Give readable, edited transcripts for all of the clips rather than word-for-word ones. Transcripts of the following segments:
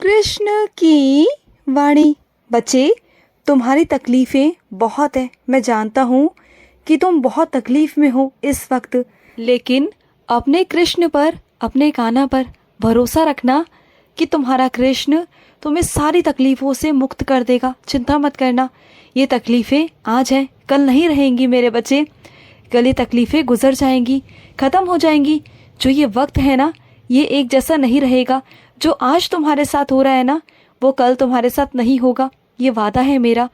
कृष्ण की वाणी। बच्चे, तुम्हारी तकलीफ़ें बहुत है। मैं जानता हूँ कि तुम बहुत तकलीफ़ में हो इस वक्त, लेकिन अपने कृष्ण पर, अपने कान्हा पर भरोसा रखना कि तुम्हारा कृष्ण तुम्हें सारी तकलीफ़ों से मुक्त कर देगा। चिंता मत करना। ये तकलीफ़ें आज हैं, कल नहीं रहेंगी मेरे बच्चे। कल ये तकलीफ़ें गुजर जाएंगी, ख़त्म हो जाएंगी। जो ये वक्त है ना, ये एक जैसा नहीं रहेगा। जो आज तुम्हारे साथ हो रहा है ना, वो कल तुम्हारे साथ नहीं होगा। ये वादा है मेरा।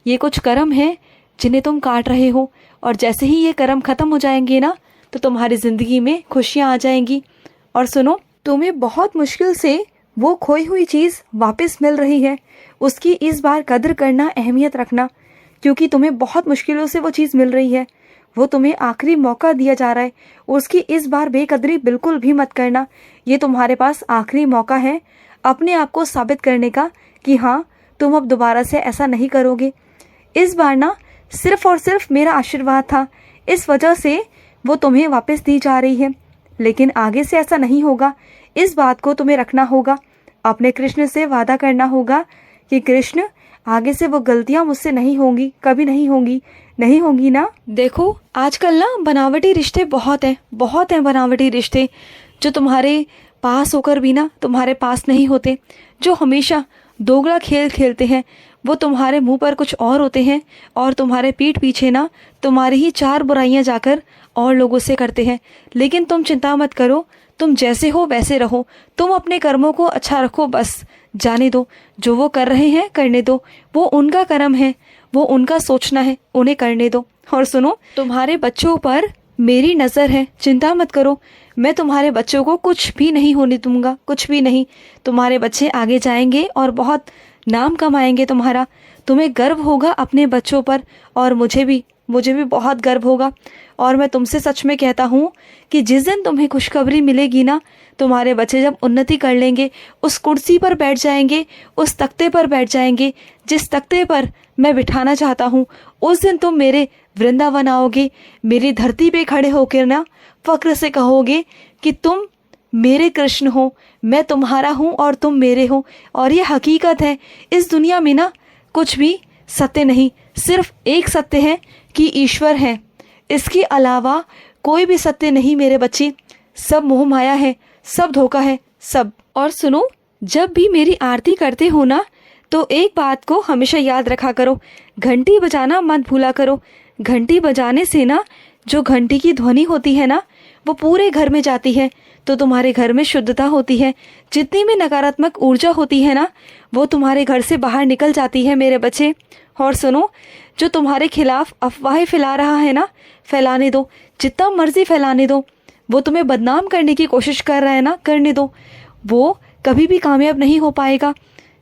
ये कुछ कर्म है जिन्हें तुम काट रहे हो, और जैसे ही ये कर्म ख़त्म हो जाएंगे ना, तो तुम्हारी ज़िंदगी में खुशियाँ आ जाएंगी। और सुनो, तुम्हें बहुत मुश्किल से वो खोई हुई चीज़ वापस मिल रही है। उसकी इस बार कदर करना, अहमियत रखना, क्योंकि तुम्हें बहुत मुश्किलों से वो चीज़ मिल रही है। वो तुम्हें आखिरी मौका दिया जा रहा है। उसकी इस बार बेकदरी बिल्कुल भी मत करना। ये तुम्हारे पास आखिरी मौका है अपने आप को साबित करने का कि हाँ, तुम अब दोबारा से ऐसा नहीं करोगे। इस बार ना सिर्फ और सिर्फ मेरा आशीर्वाद था, इस वजह से वो तुम्हें वापस दी जा रही है। लेकिन आगे से ऐसा नहीं होगा। इस बात को तुम्हें रखना होगा। अपने कृष्ण से वादा करना होगा कि कृष्ण, आगे से वो गलतियां मुझसे नहीं होंगी, कभी नहीं होंगी। नहीं होंगी ना। देखो, आजकल ना बनावटी रिश्ते बहुत हैं बनावटी रिश्ते, जो तुम्हारे पास होकर भी ना तुम्हारे पास नहीं होते, जो हमेशा दोगला खेल खेलते हैं। वो तुम्हारे मुंह पर कुछ और होते हैं, और तुम्हारे पीठ पीछे ना तुम्हारी ही चार बुराइयां जाकर और लोगों से करते हैं। लेकिन तुम चिंता मत करो, तुम जैसे हो वैसे रहो। तुम अपने कर्मों को अच्छा रखो, बस जाने दो। जो वो कर रहे हैं करने दो, वो उनका कर्म है, वो उनका सोचना है, उन्हें करने दो। और सुनो, तुम्हारे बच्चों पर मेरी नज़र है, चिंता मत करो। मैं तुम्हारे बच्चों को कुछ भी नहीं होने दूंगा, कुछ भी नहीं। तुम्हारे बच्चे आगे जाएंगे और बहुत नाम कमाएंगे तुम्हारा। तुम्हें गर्व होगा अपने बच्चों पर, और मुझे भी बहुत गर्व होगा। और मैं तुमसे सच में कहता हूँ कि जिस दिन तुम्हें खुशखबरी मिलेगी ना, तुम्हारे बच्चे जब उन्नति कर लेंगे, उस कुर्सी पर बैठ जाएंगे, उस तख्ते पर बैठ जाएंगे जिस तख्ते पर मैं बिठाना चाहता हूँ, उस दिन तुम मेरे वृंदावन आओगे। मेरी धरती पे खड़े होकर ना फक्र से कहोगे कि तुम मेरे कृष्ण हो, मैं तुम्हारा हूँ और तुम मेरे हो। और ये हकीकत है। इस दुनिया में ना कुछ भी सत्य नहीं, सिर्फ एक सत्य है कि ईश्वर है। इसके अलावा कोई भी सत्य नहीं मेरे बच्चे। सब मोह माया है, सब धोखा है, सब। और सुनो, जब भी मेरी आरती करते हो ना, तो एक बात को हमेशा याद रखा करो, घंटी बजाना मत भूला करो। घंटी बजाने से ना जो घंटी की ध्वनि होती है ना, वो पूरे घर में जाती है, तो तुम्हारे घर में शुद्धता होती है। जितनी भी नकारात्मक ऊर्जा होती है ना, वो तुम्हारे घर से बाहर निकल जाती है मेरे बच्चे। और सुनो, जो तुम्हारे खिलाफ अफवाहें फैला रहा है ना, फैलाने दो, जितना मर्जी फैलाने दो। वो तुम्हें बदनाम करने की कोशिश कर रहा है ना, करने दो। वो कभी भी कामयाब नहीं हो पाएगा।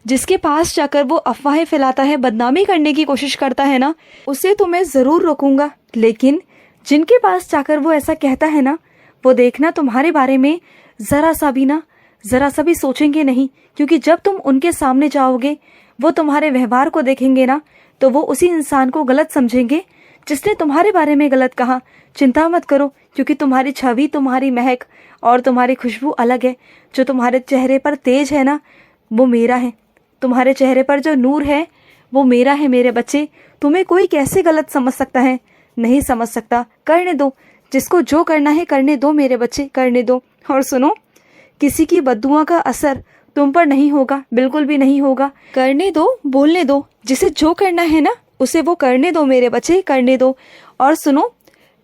जिसके पास जाकर वो अफवाहें फैलाता है, बदनामी करने की कोशिश करता है ना, उसे तो मैं ज़रूर रोकूंगा। लेकिन जिनके पास जाकर वो ऐसा कहता है ना, वो देखना तुम्हारे बारे में ज़रा सा भी सोचेंगे नहीं। क्योंकि जब तुम उनके सामने जाओगे, वो तुम्हारे व्यवहार को देखेंगे ना, तो वो उसी इंसान को गलत समझेंगे जिसने तुम्हारे बारे में गलत कहा। चिंता मत करो, क्योंकि तुम्हारी छवि, तुम्हारी महक और तुम्हारी खुशबू अलग है। जो तुम्हारे चेहरे पर तेज है ना, वो मेरा है। तुम्हारे चेहरे पर जो नूर है, वो मेरा है मेरे बच्चे। तुम्हें कोई कैसे गलत समझ सकता है? नहीं समझ सकता। करने दो, जिसको जो करना है करने दो मेरे बच्चे, करने दो। और सुनो, किसी की बद्दुआ का असर तुम पर नहीं होगा, बिल्कुल भी नहीं होगा। करने दो, बोलने दो, जिसे जो करना है ना, उसे वो करने दो मेरे बच्चे, करने दो। और सुनो,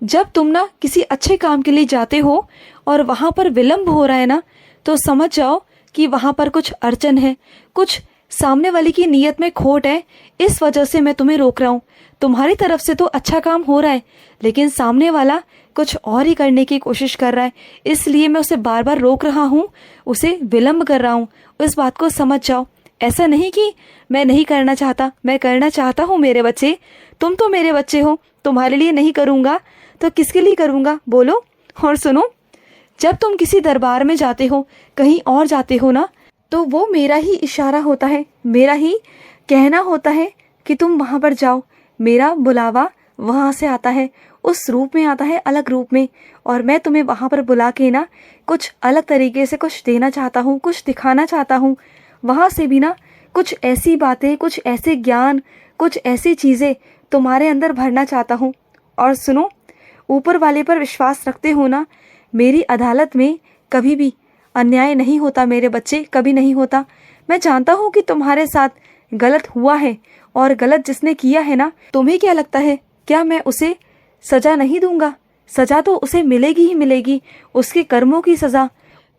जब तुम ना किसी अच्छे काम के लिए जाते हो और वहाँ पर विलम्ब हो रहा है ना, तो समझ जाओ कि वहाँ पर कुछ अड़चन है, कुछ सामने वाले की नीयत में खोट है। इस वजह से मैं तुम्हें रोक रहा हूँ। तुम्हारी तरफ से तो अच्छा काम हो रहा है, लेकिन सामने वाला कुछ और ही करने की कोशिश कर रहा है, इसलिए मैं उसे बार बार रोक रहा हूँ, उसे विलम्ब कर रहा हूँ। इस बात को समझ जाओ। ऐसा नहीं कि मैं नहीं करना चाहता, मैं करना चाहता हूँ मेरे बच्चे। तुम तो मेरे बच्चे हो, तुम्हारे लिए नहीं करूँगा तो किसके लिए करूँगा, बोलो। और सुनो, जब तुम किसी दरबार में जाते हो, कहीं और जाते हो ना, तो वो मेरा ही इशारा होता है, मेरा ही कहना होता है कि तुम वहाँ पर जाओ। मेरा बुलावा वहाँ से आता है, उस रूप में आता है, अलग रूप में। और मैं तुम्हें वहाँ पर बुला के ना कुछ अलग तरीके से कुछ देना चाहता हूँ, कुछ दिखाना चाहता हूँ। वहाँ से भी ना कुछ ऐसी बातें, कुछ ऐसे ज्ञान, कुछ ऐसी चीज़ें तुम्हारे अंदर भरना चाहता हूँ। और सुनो, ऊपर वाले पर विश्वास रखते हो ना, मेरी अदालत में कभी भी अन्याय नहीं होता मेरे बच्चे, कभी नहीं होता। मैं जानता हूँ कि तुम्हारे साथ गलत हुआ है, और गलत जिसने किया है ना, तुम्हें क्या लगता है क्या मैं उसे सज़ा नहीं दूंगा? सज़ा तो उसे मिलेगी ही मिलेगी, उसके कर्मों की सज़ा।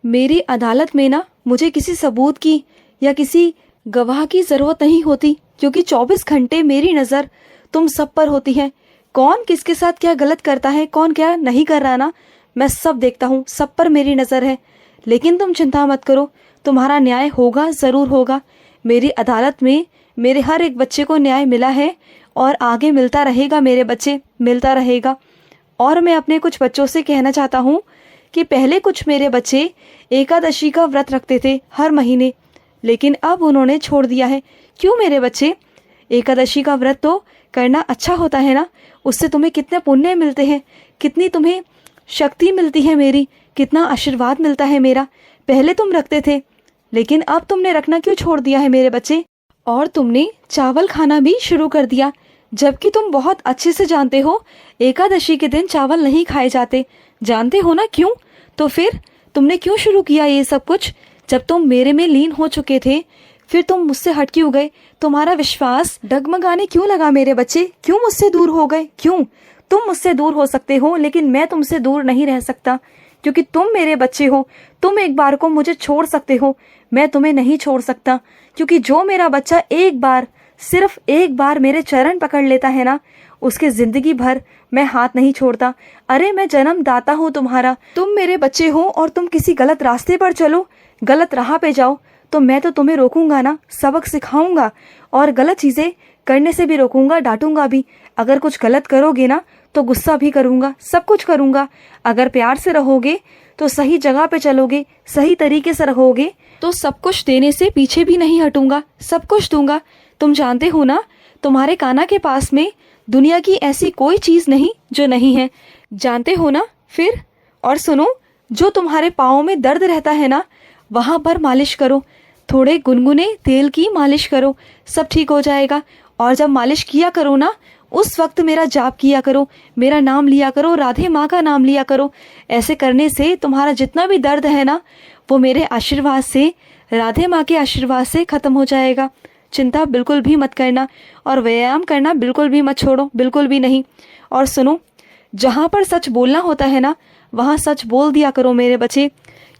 मेरी अदालत में ना मुझे किसी सबूत की या किसी गवाह की ज़रूरत नहीं होती, क्योंकि 24 घंटे मेरी नज़र तुम सब पर होती है। कौन किसके साथ क्या गलत करता है, कौन क्या नहीं कर रहा ना, मैं सब देखता हूँ, सब पर मेरी नज़र है। लेकिन तुम चिंता मत करो, तुम्हारा न्याय होगा, ज़रूर होगा। मेरी अदालत में मेरे हर एक बच्चे को न्याय मिला है और आगे मिलता रहेगा मेरे बच्चे, मिलता रहेगा। और मैं अपने कुछ बच्चों से कहना चाहता हूँ कि पहले कुछ मेरे बच्चे एकादशी का व्रत रखते थे हर महीने, लेकिन अब उन्होंने छोड़ दिया है। क्यों मेरे बच्चे? एकादशी का व्रत तो करना अच्छा होता है ना, उससे तुम्हें कितने पुण्य मिलते हैं, कितनी तुम्हें शक्ति मिलती है मेरी, कितना आशीर्वाद मिलता है मेरा। पहले तुम रखते थे, लेकिन अब तुमने रखना क्यों छोड़ दिया है मेरे बच्चे? और तुमने चावल खाना भी शुरू कर दिया, जबकि तुम बहुत अच्छे से जानते हो एकादशी के दिन चावल नहीं खाए जाते। जानते हो ना क्यों? तो फिर तुमने क्यों शुरू किया ये सब कुछ? जब तुम मेरे में लीन हो चुके थे, फिर तुम मुझसे हट क्यों गए? तुम्हारा विश्वास डगमगाने क्यों लगा मेरे बच्चे? क्यों मुझसे दूर हो गए? क्यों? तुम मुझसे दूर हो सकते हो, लेकिन मैं तुमसे दूर नहीं रह सकता, क्योंकि तुम मेरे बच्चे हो। तुम एक बार को मुझे छोड़ सकते हो, मैं तुम्हें नहीं छोड़ सकता, क्योंकि जो मेरा बच्चा एक बार, सिर्फ एक बार मेरे चरण पकड़ लेता है ना, उसके जिंदगी भर मैं हाथ नहीं छोड़ता। अरे मैं जन्मदाता हूँ तुम्हारा, तुम मेरे बच्चे हो, और तुम किसी गलत रास्ते पर चलो, गलत राह पे जाओ, तो मैं तो तुम्हें रोकूंगा ना, सबक सिखाऊंगा, और गलत चीज़ें करने से भी रोकूंगा, डांटूंगा भी। अगर कुछ गलत करोगे ना तो गुस्सा भी करूंगा, सब कुछ करूंगा। अगर प्यार से रहोगे तो सही जगह पे चलोगे, सही तरीके से रहोगे, तो सब कुछ देने से पीछे भी नहीं हटूंगा, सब कुछ दूंगा। तुम जानते हो ना, तुम्हारे काना के पास में दुनिया की ऐसी कोई चीज़ नहीं जो नहीं है, जानते हो ना? फिर और सुनो, जो तुम्हारे पाँव में दर्द रहता है ना, वहाँ पर मालिश करो, थोड़े गुनगुने तेल की मालिश करो, सब ठीक हो जाएगा। और जब मालिश किया करो ना, उस वक्त मेरा जाप किया करो, मेरा नाम लिया करो, राधे माँ का नाम लिया करो। ऐसे करने से तुम्हारा जितना भी दर्द है ना, वो मेरे आशीर्वाद से, राधे माँ के आशीर्वाद से ख़त्म हो जाएगा। चिंता बिल्कुल भी मत करना, और व्यायाम करना बिल्कुल भी मत छोड़ो, बिल्कुल भी नहीं। और सुनो, जहाँ पर सच बोलना होता है ना, वहाँ सच बोल दिया करो मेरे बच्चे,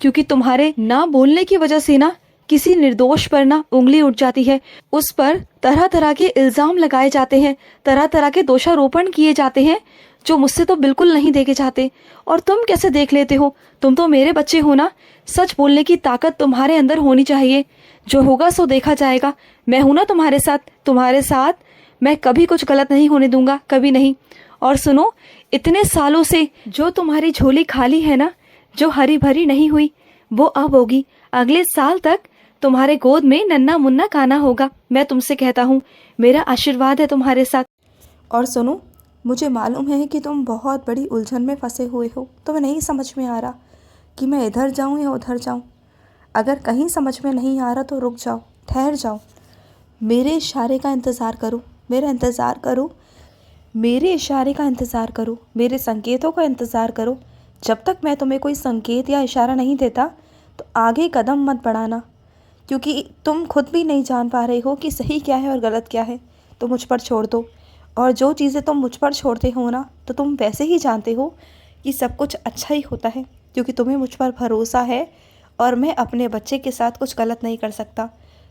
क्योंकि तुम्हारे ना बोलने की वजह से ना किसी निर्दोष पर ना उंगली उठ जाती है, उस पर तरह तरह के इल्ज़ाम लगाए जाते हैं, तरह तरह के दोषारोपण किए जाते हैं, जो मुझसे तो बिल्कुल नहीं देखे जाते। और तुम कैसे देख लेते हो? तुम तो मेरे बच्चे हो ना, सच बोलने की ताकत तुम्हारे अंदर होनी चाहिए। जो होगा सो देखा जाएगा। मैं हूं ना तुम्हारे साथ, तुम्हारे साथ मैं कभी कुछ गलत नहीं होने दूंगा, कभी नहीं। और सुनो, इतने सालों से जो तुम्हारी झोली खाली है ना, जो हरी भरी नहीं हुई, वो अब होगी। अगले साल तक तुम्हारे गोद में नन्ना मुन्ना काना होगा। मैं तुमसे कहता हूँ, मेरा आशीर्वाद है तुम्हारे साथ। और सुनो, मुझे मालूम है कि तुम बहुत बड़ी उलझन में फंसे हुए हो, तुम्हें नहीं समझ में आ रहा कि मैं इधर जाऊँ या उधर जाऊँ। अगर कहीं समझ में नहीं आ रहा तो रुक जाओ, ठहर जाओ, मेरे इशारे का इंतज़ार करो, मेरा इंतज़ार करो, मेरे इशारे का इंतज़ार करो, मेरे संकेतों का इंतज़ार करो। जब तक मैं तुम्हें कोई संकेत या इशारा नहीं देता तो आगे कदम मत बढ़ाना, क्योंकि तुम खुद भी नहीं जान पा रहे हो कि सही क्या है और गलत क्या है। तो मुझ पर छोड़ दो, और जो चीज़ें तुम मुझ पर छोड़ते हो ना, तो तुम वैसे ही जानते हो कि सब कुछ अच्छा ही होता है, क्योंकि तुम्हें मुझ पर भरोसा है, और मैं अपने बच्चे के साथ कुछ गलत नहीं कर सकता।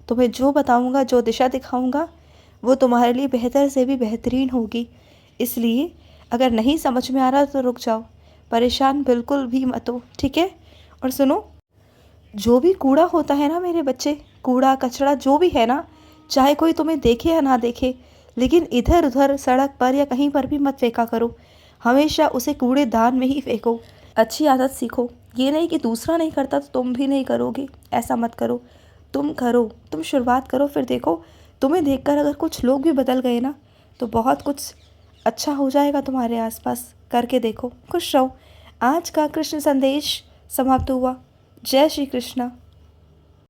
तुम्हें जो बताऊँगा, जो दिशा दिखाऊँगा, वो तुम्हारे लिए बेहतर से भी बेहतरीन होगी। इसलिए अगर नहीं समझ में आ रहा तो रुक जाओ, परेशान बिल्कुल भी मत हो, ठीक है? और सुनो, जो भी कूड़ा होता है ना मेरे बच्चे, कूड़ा कचरा जो भी है ना, चाहे कोई तुम्हें देखे या ना देखे, लेकिन इधर उधर सड़क पर या कहीं पर भी मत फेंका करो, हमेशा उसे कूड़ेदान में ही फेंको। अच्छी आदत सीखो, ये नहीं कि दूसरा नहीं करता तो तुम भी नहीं करोगे, ऐसा मत करो। तुम करो, तुम शुरुआत करो, फिर देखो तुम्हें देखकर अगर कुछ लोग भी बदल गए ना, तो बहुत कुछ अच्छा हो जाएगा तुम्हारे आसपास। करके देखो, खुश रहो। आज का कृष्ण संदेश समाप्त हुआ। जय श्री कृष्णा।